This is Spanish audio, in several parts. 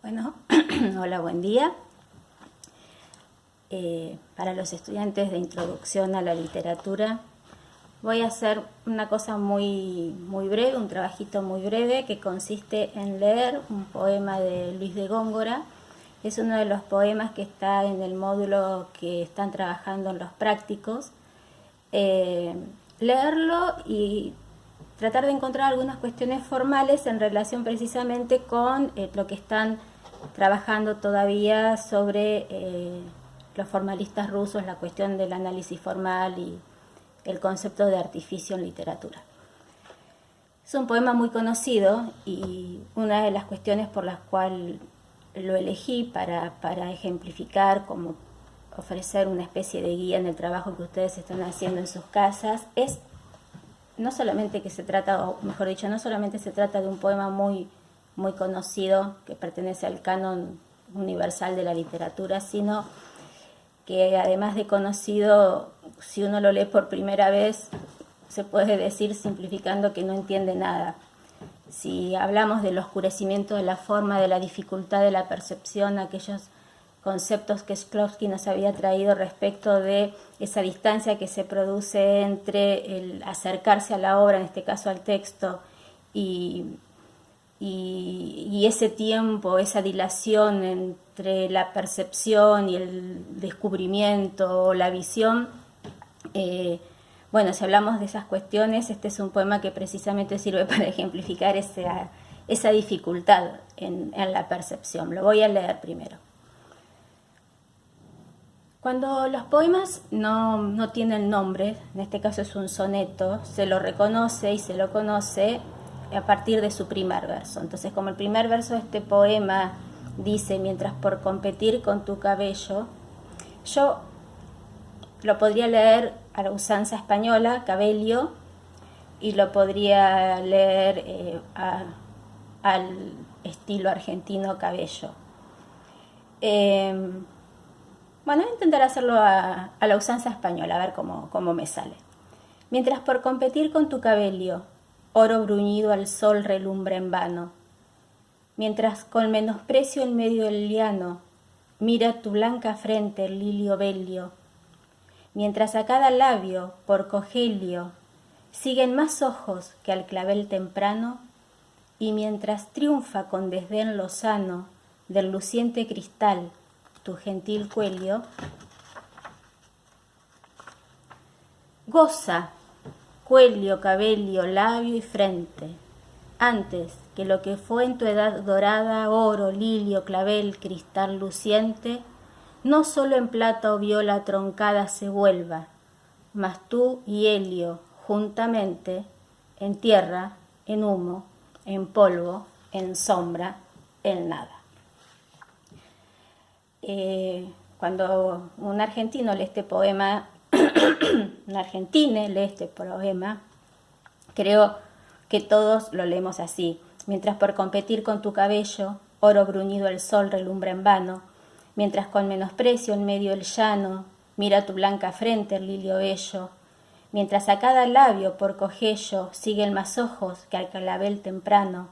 Bueno, hola, buen día. Para los estudiantes de introducción a la literatura voy a hacer una cosa muy breve, un trabajito muy breve que consiste en leer un poema de Luis de Góngora. Es uno de los poemas que está en el módulo que están trabajando en los prácticos. Leerlo y tratar de encontrar algunas cuestiones formales en relación precisamente con lo que están trabajando todavía sobre los formalistas rusos, la cuestión del análisis formal y el concepto de artificio en literatura. Es un poema muy conocido y una de las cuestiones por las cuales lo elegí para ejemplificar, como ofrecer una especie de guía en el trabajo que ustedes están haciendo en sus casas, es no solamente que se trata, o mejor dicho, no solamente se trata de un poema muy conocido que pertenece al canon universal de la literatura, sino que además de conocido, si uno lo lee por primera vez, se puede decir simplificando que no entiende nada. Si hablamos del oscurecimiento de la forma, de la dificultad de la percepción, aquellos conceptos que Shklovsky nos había traído respecto de esa distancia que se produce entre el acercarse a la obra, en este caso al texto, y ese tiempo, esa dilación entre la percepción y el descubrimiento o la visión. Bueno, si hablamos de esas cuestiones, este es un poema que precisamente sirve para ejemplificar esa dificultad en la percepción. Lo voy a leer primero. Cuando los poemas no tienen nombre, en este caso es un soneto, se lo reconoce y se lo conoce a partir de su primer verso. Entonces, como el primer verso de este poema dice, mientras por competir con tu cabello, yo lo podría leer a la usanza española, cabello, y lo podría leer al estilo argentino, cabello. Bueno, voy a intentar hacerlo a la usanza española, a ver cómo me sale. Mientras por competir con tu cabello, oro bruñido al sol relumbra en vano. Mientras con menosprecio en medio del liano, mira tu blanca frente el lilio belio. Mientras a cada labio, por cogelio, siguen más ojos que al clavel temprano, y mientras triunfa con desdén lozano del luciente cristal tu gentil cuello, goza, cuello, cabello, labio y frente, antes que lo que fue en tu edad dorada, oro, lilio, clavel, cristal luciente, no solo en plata o viola troncada se vuelva, mas tú y helio juntamente, en tierra, en humo, en polvo, en sombra, en nada. Cuando un argentino lee este poema, un argentine lee este poema, creo que todos lo leemos así. Mientras por competir con tu cabello, oro bruñido el sol relumbra en vano, mientras con menosprecio en medio del llano, mira tu blanca frente el lilio bello, mientras a cada labio por cogello siguen más ojos que al clavel temprano,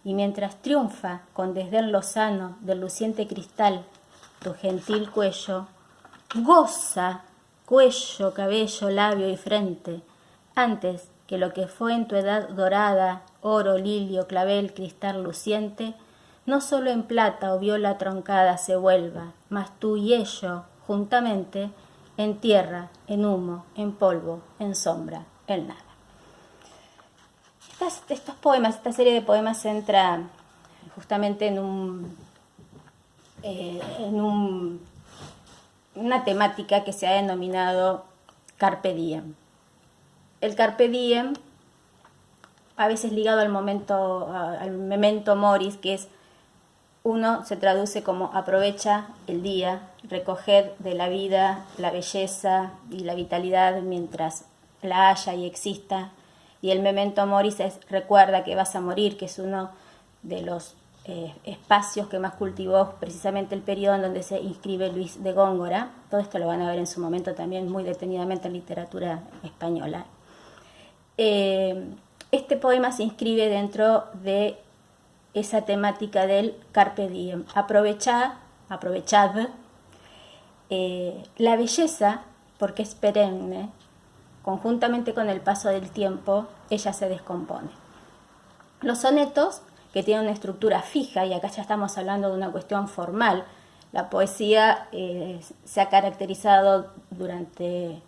y mientras triunfa con desdén lozano del luciente cristal tu gentil cuello, goza, cuello, cabello, labio y frente, antes que lo que fue en tu edad dorada, oro, lilio, clavel, cristal luciente, no solo en plata o viola troncada se vuelva, mas tú y ello, juntamente, en tierra, en humo, en polvo, en sombra, en nada. Estos poemas, esta serie de poemas se entra justamente en una temática que se ha denominado Carpe Diem. El Carpe Diem, a veces ligado al memento moris, que es uno se traduce como aprovecha el día, recoger de la vida la belleza y la vitalidad mientras la haya y exista, y el memento moris es recuerda que vas a morir, que es uno de los espacios que más cultivó precisamente el periodo en donde se inscribe Luis de Góngora. Todo esto lo van a ver en su momento también muy detenidamente en literatura española. Este poema se inscribe dentro de esa temática del carpe diem, aprovechad, la belleza, porque es perenne, conjuntamente con el paso del tiempo, ella se descompone. Los sonetos, que tienen una estructura fija, y acá ya estamos hablando de una cuestión formal, la poesía se ha caracterizado durante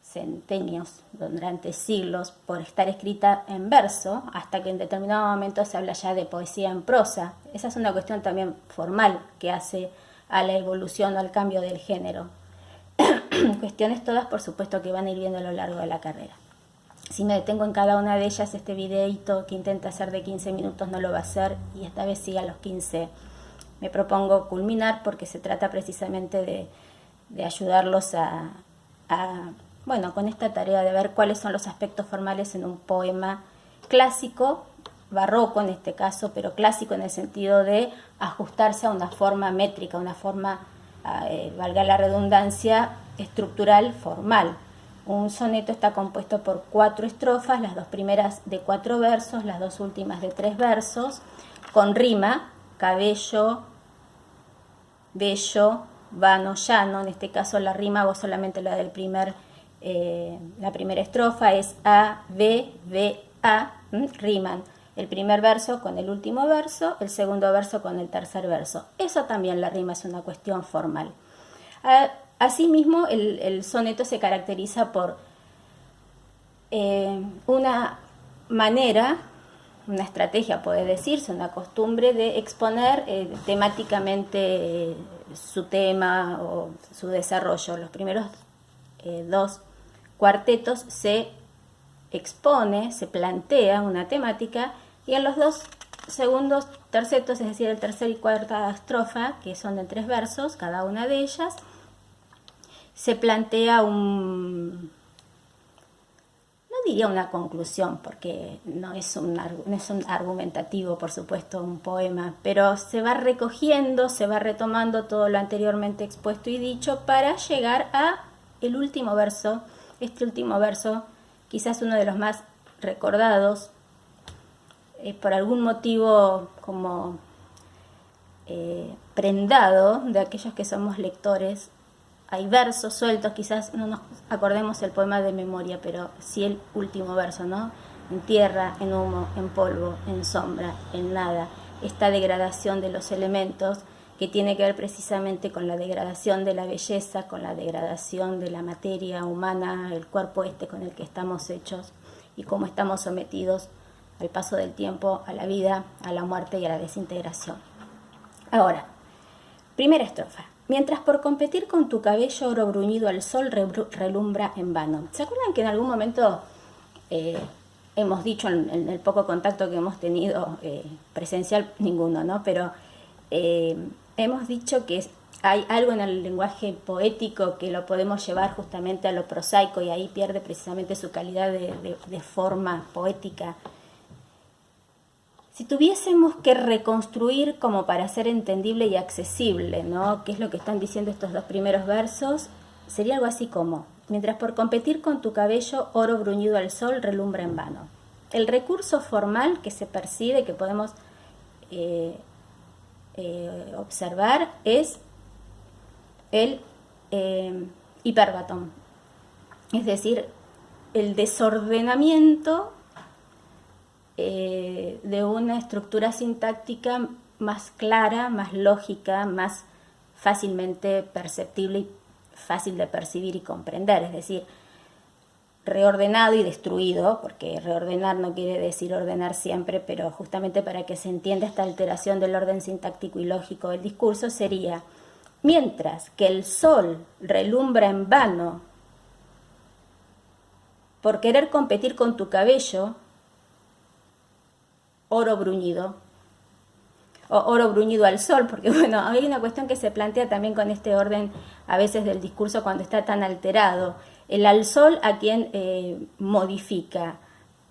centenios, durante siglos, por estar escrita en verso, hasta que en determinado momento se habla ya de poesía en prosa. Esa es una cuestión también formal que hace a la evolución o al cambio del género. Cuestiones todas, por supuesto, que van a ir viendo a lo largo de la carrera. Si me detengo en cada una de ellas, este videíto que intenta hacer de 15 minutos no lo va a hacer, y esta vez sí a los 15 me propongo culminar, porque se trata precisamente de ayudarlos bueno, con esta tarea de ver cuáles son los aspectos formales en un poema clásico, barroco en este caso, pero clásico en el sentido de ajustarse a una forma métrica, una forma, valga la redundancia, estructural, formal. Un soneto está compuesto por 4 estrofas, las 2 primeras de 4 versos, las 2 últimas de 3 versos, con rima, cabello, bello, vano, llano. En este caso la rima, vos solamente la del la primera estrofa es A, B, B, A, riman el primer verso con el último verso, el segundo verso con el tercer verso. Eso también, la rima es una cuestión formal. Asimismo, el soneto se caracteriza por una manera, una estrategia puede decirse, una costumbre de exponer temáticamente su tema o su desarrollo. Los primeros 2 cuartetos se expone, se plantea una temática, y en los 2 segundos tercetos, es decir, el tercer y cuarta estrofa, que son de 3 versos, cada una de ellas, se plantea no diría una conclusión, porque no es un argumentativo, por supuesto, un poema, pero se va recogiendo, se va retomando todo lo anteriormente expuesto y dicho para llegar a el último verso. Este último verso, quizás uno de los más recordados, por algún motivo como prendado de aquellos que somos lectores. Hay versos sueltos, quizás no nos acordemos el poema de memoria, pero sí el último verso, ¿no? En tierra, en humo, en polvo, en sombra, en nada. Esta degradación de los elementos, que tiene que ver precisamente con la degradación de la belleza, con la degradación de la materia humana, el cuerpo con el que estamos hechos, y cómo estamos sometidos al paso del tiempo, a la vida, a la muerte y a la desintegración. Ahora, primera estrofa. Mientras por competir con tu cabello oro bruñido al sol relumbra en vano. ¿Se acuerdan que en algún momento hemos dicho en el poco contacto que hemos tenido, presencial ninguno, ¿no? Pero hemos dicho que hay algo en el lenguaje poético que lo podemos llevar justamente a lo prosaico, y ahí pierde precisamente su calidad de forma poética. Si tuviésemos que reconstruir como para ser entendible y accesible, ¿no?, qué es lo que están diciendo estos 2 primeros versos, sería algo así como: mientras por competir con tu cabello oro bruñido al sol relumbra en vano. El recurso formal que se percibe, que podemos observar, es el hiperbatón, es decir, el desordenamiento de una estructura sintáctica más clara, más lógica, más fácilmente perceptible y fácil de percibir y comprender, es decir, reordenado y destruido, porque reordenar no quiere decir ordenar siempre, pero justamente para que se entienda esta alteración del orden sintáctico y lógico del discurso sería: mientras que el sol relumbra en vano por querer competir con tu cabello, oro bruñido, o oro bruñido al sol, porque bueno, hay una cuestión que se plantea también con este orden a veces del discurso cuando está tan alterado. El al sol, ¿a quién modifica?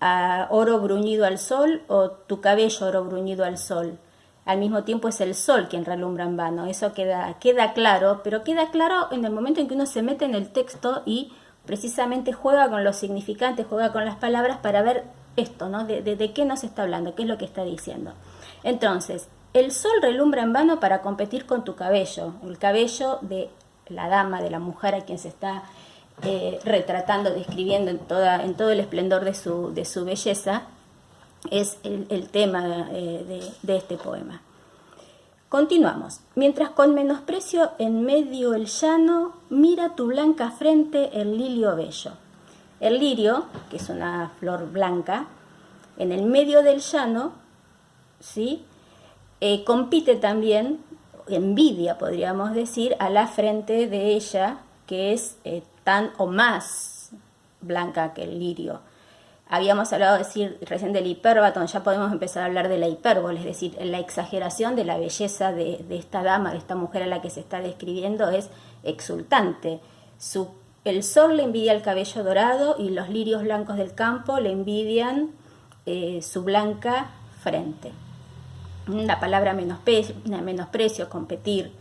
¿A oro bruñido al sol o tu cabello oro bruñido al sol? Al mismo tiempo es el sol quien relumbra en vano. Eso queda claro, pero queda claro en el momento en que uno se mete en el texto y precisamente juega con los significantes, juega con las palabras para ver esto, ¿no? De qué nos está hablando, qué es lo que está diciendo. Entonces, el sol relumbra en vano para competir con tu cabello, el cabello de la dama, de la mujer a quien se está retratando, describiendo en todo el esplendor de su belleza, es el tema de este poema. Continuamos. Mientras con menosprecio en medio el llano, mira tu blanca frente el lirio bello. El lirio, que es una flor blanca, en el medio del llano, ¿sí? Compite también, envidia podríamos decir, a la frente de ella, que es tan o más blanca que el lirio. Habíamos hablado recién del hipérbaton, ya podemos empezar a hablar de la hipérbole, es decir, la exageración de la belleza de esta dama, de esta mujer a la que se está describiendo es exultante. El sol le envidia el cabello dorado y los lirios blancos del campo le envidian su blanca frente. La palabra menosprecio, competir.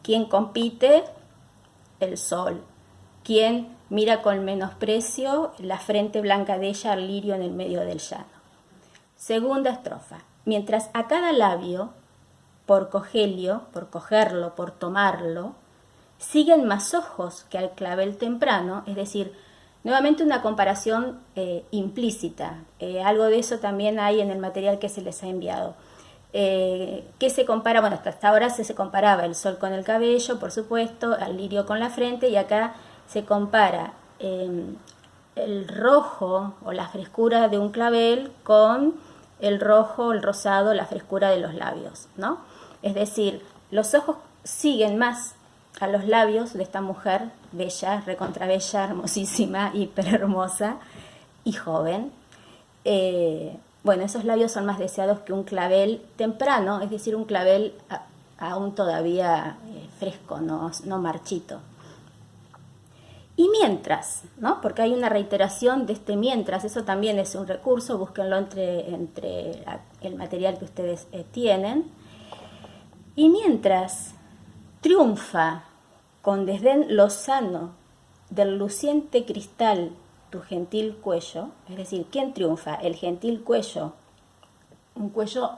¿Quién compite? El sol. ¿Quién mira con menosprecio la frente blanca de ella al lirio en el medio del llano? Segunda estrofa. Mientras a cada labio, por cogerlo, por tomarlo, siguen más ojos que al clavel temprano, es decir, nuevamente una comparación implícita. Algo de eso también hay en el material que se les ha enviado. ¿Qué se compara? Bueno, hasta ahora se comparaba el sol con el cabello, por supuesto, al lirio con la frente, y acá se compara el rojo o la frescura de un clavel con el rojo, el rosado, la frescura de los labios, ¿no? Es decir, los ojos siguen más a los labios de esta mujer bella, recontrabella, hermosísima, hiperhermosa y joven. Bueno, esos labios son más deseados que un clavel temprano, es decir, un clavel aún todavía fresco, no marchito. Y mientras, ¿no? Porque hay una reiteración de este mientras, eso también es un recurso, búsquenlo entre el material que ustedes tienen. Y mientras triunfa con desdén lozano del luciente cristal tu gentil cuello, es decir, ¿quién triunfa? El gentil cuello, un cuello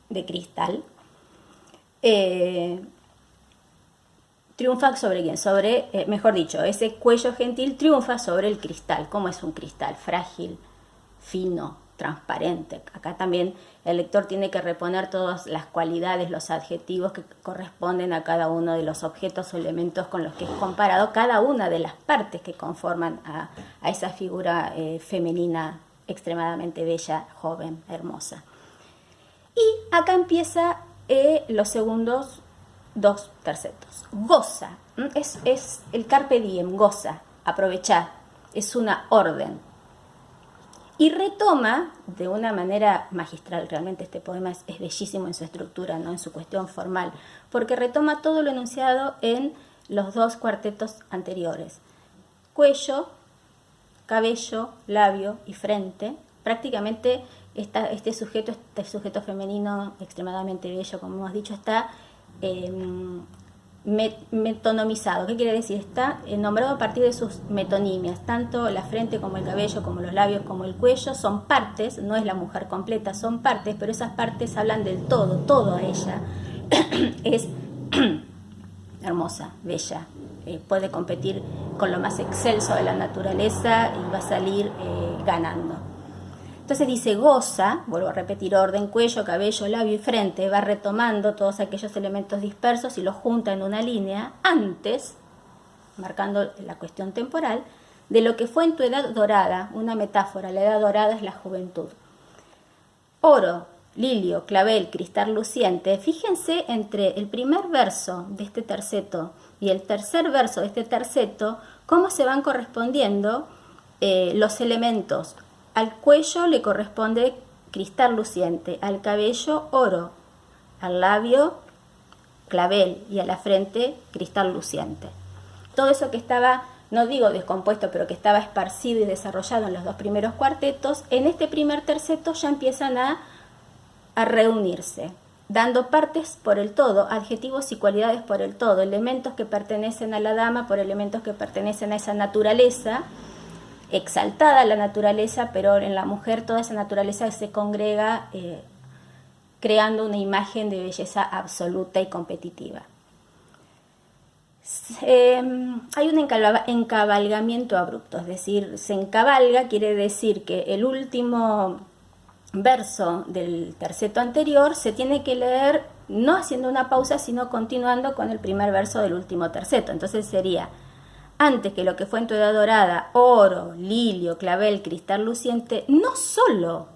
de cristal, triunfa sobre quién, mejor dicho, ese cuello gentil triunfa sobre el cristal. ¿Cómo es un cristal? Frágil, fino, transparente. Acá también el lector tiene que reponer todas las cualidades, los adjetivos que corresponden a cada uno de los objetos o elementos con los que es comparado cada una de las partes que conforman a esa figura femenina extremadamente bella, joven, hermosa. Y acá empieza los segundos dos tercetos. Goza, es el carpe diem, goza, aprovechar, es una orden. Y retoma de una manera magistral, realmente este poema es bellísimo en su estructura, ¿no? En su cuestión formal, porque retoma todo lo enunciado en los dos cuartetos anteriores. Cuello, cabello, labio y frente. Prácticamente este sujeto femenino extremadamente bello, como hemos dicho, está metonomizado. ¿Qué quiere decir? Está nombrado a partir de sus metonimias. Tanto la frente como el cabello, como los labios, como el cuello son partes, no es la mujer completa, son partes, pero esas partes hablan del todo a ella. Es hermosa, bella, puede competir con lo más excelso de la naturaleza y va a salir ganando. Entonces dice goza, vuelvo a repetir, orden, cuello, cabello, labio y frente, va retomando todos aquellos elementos dispersos y los junta en una línea antes, marcando la cuestión temporal, de lo que fue en tu edad dorada, una metáfora, la edad dorada es la juventud. Oro, lilio, clavel, cristal luciente, fíjense entre el primer verso de este terceto y el tercer verso de este terceto, cómo se van correspondiendo los elementos. Al cuello le corresponde cristal luciente, al cabello oro, al labio clavel y a la frente cristal luciente. Todo eso que estaba, no digo descompuesto, pero que estaba esparcido y desarrollado en los dos primeros cuartetos, en este primer terceto ya empiezan a reunirse, dando partes por el todo, adjetivos y cualidades por el todo, elementos que pertenecen a la dama por elementos que pertenecen a esa naturaleza, exaltada la naturaleza, pero en la mujer toda esa naturaleza se congrega creando una imagen de belleza absoluta y competitiva. Hay un encabalgamiento abrupto, es decir, se encabalga, quiere decir que el último verso del terceto anterior se tiene que leer no haciendo una pausa, sino continuando con el primer verso del último terceto. Entonces sería: antes que lo que fue en tu edad dorada, oro, lilio, clavel, cristal luciente, no solo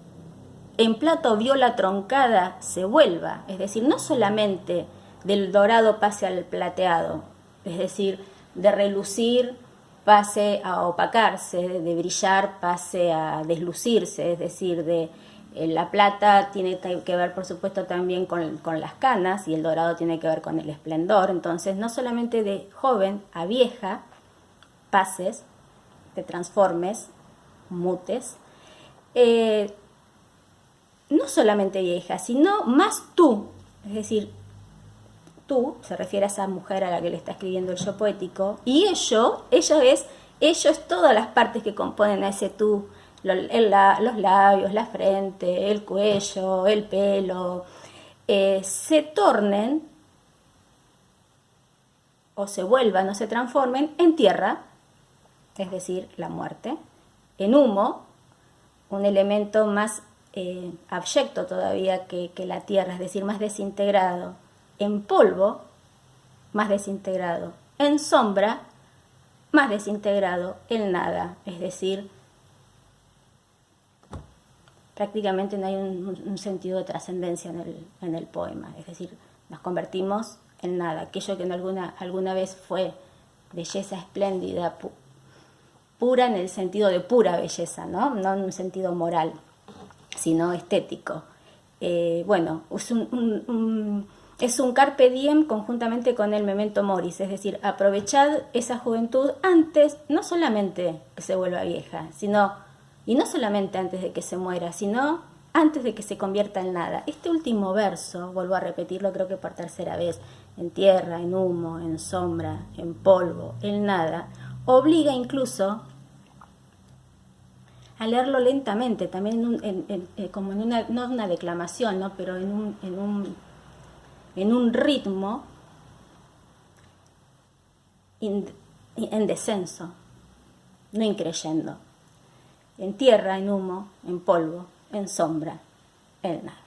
en plata o viola troncada se vuelva, es decir, no solamente del dorado pase al plateado, es decir, de relucir pase a opacarse, de brillar pase a deslucirse, es decir, de la plata tiene que ver, por supuesto, también con las canas, y el dorado tiene que ver con el esplendor. Entonces, no solamente de joven a vieja pases, te transformes, mutes, no solamente vieja, sino más tú, es decir, tú, se refiere a esa mujer a la que le está escribiendo el yo poético, y ello es todas las partes que componen a ese tú, los labios, la frente, el cuello, el pelo, se tornen o se vuelvan o se transformen en tierra, es decir, la muerte, en humo, un elemento más abyecto todavía que la tierra, es decir, más desintegrado, en polvo, más desintegrado, en sombra, más desintegrado, en nada, es decir, prácticamente no hay un sentido de trascendencia en el poema, es decir, nos convertimos en nada, aquello que en alguna vez fue belleza espléndida, pura en el sentido de pura belleza, no en un sentido moral, sino estético. Bueno, es un carpe diem conjuntamente con el memento moris, es decir, aprovechad esa juventud antes, no solamente que se vuelva vieja, y no solamente antes de que se muera, sino antes de que se convierta en nada. Este último verso, vuelvo a repetirlo creo que por tercera vez, en tierra, en humo, en sombra, en polvo, en nada, obliga incluso a leerlo lentamente, también como en una, no una declamación, ¿no? Pero en un ritmo en descenso, no increyendo. En tierra, en humo, en polvo, en sombra, en nada.